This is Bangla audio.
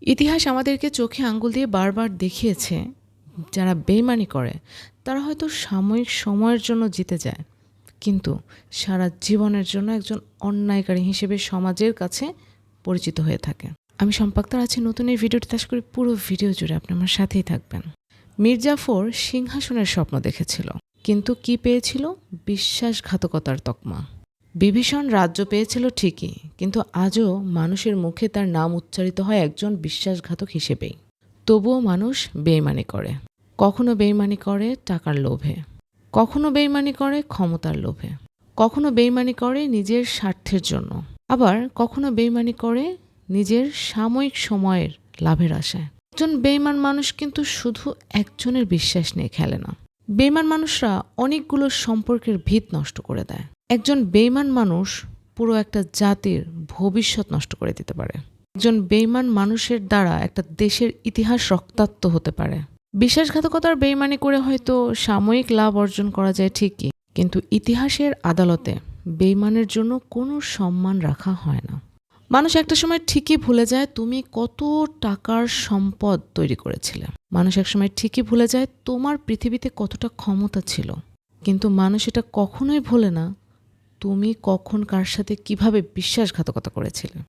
ইতিহাস আমাদেরকে চোখে আঙ্গুল দিয়ে বারবার দেখিয়েছে, যারা বেইমানি করে তারা হয়তো সাময়িক সময়ের জন্য জিতে যায়, কিন্তু সারা জীবনের জন্য একজন অন্যায়কারী হিসেবে সমাজের কাছে পরিচিত হয়ে থাকে। আমি সম্পাক্তার আছি নতুন এই ভিডিওটি, আশা করি পুরো ভিডিও জুড়ে আপনি আমার সাথেই থাকবেন। মীর জাফর সিংহাসনের স্বপ্ন দেখেছিল, কিন্তু কি পেয়েছিল? বিশ্বাসঘাতকতার তকমা। বিভীষণ রাজ্য পেয়েছিল ঠিকই, কিন্তু আজও মানুষের মুখে তার নাম উচ্চারিত হয় একজন বিশ্বাসঘাতক হিসেবেই। তবুও মানুষ বেইমানি করে। কখনো বেইমানি করে টাকার লোভে, কখনো বেইমানি করে ক্ষমতার লোভে, কখনো বেইমানি করে নিজের স্বার্থের জন্য, আবার কখনো বেইমানি করে নিজের সাময়িক সময়ের লাভের আশায়। একজন বেইমান মানুষ কিন্তু শুধু একজনের বিশ্বাস নিয়ে খেলে না। বেইমান মানুষরা অনেকগুলো সম্পর্কের ভিত নষ্ট করে দেয়। একজন বেইমান মানুষ পুরো একটা জাতির ভবিষ্যৎ নষ্ট করে দিতে পারে। একজন বেইমান মানুষের দ্বারা একটা দেশের ইতিহাস রক্তাক্ত হতে পারে। বিশ্বাসঘাতকতার বেইমানি করে হয়তো সাময়িক লাভ অর্জন করা যায় ঠিকই, কিন্তু ইতিহাসের আদালতে বেইমানের জন্য কোনো সম্মান রাখা হয় না। মানুষ একটা সময় ঠিকই ভুলে যায় তুমি কত টাকার সম্পদ তৈরি করেছিলে। মানুষ একসময় ঠিকই ভুলে যায় তোমার পৃথিবীতে কতটা ক্ষমতা ছিল, কিন্তু মানুষ এটা কখনোই ভোলে না তুমি কখন কার সাথে কিভাবে বিশ্বাসঘাতকতা করেছিলে।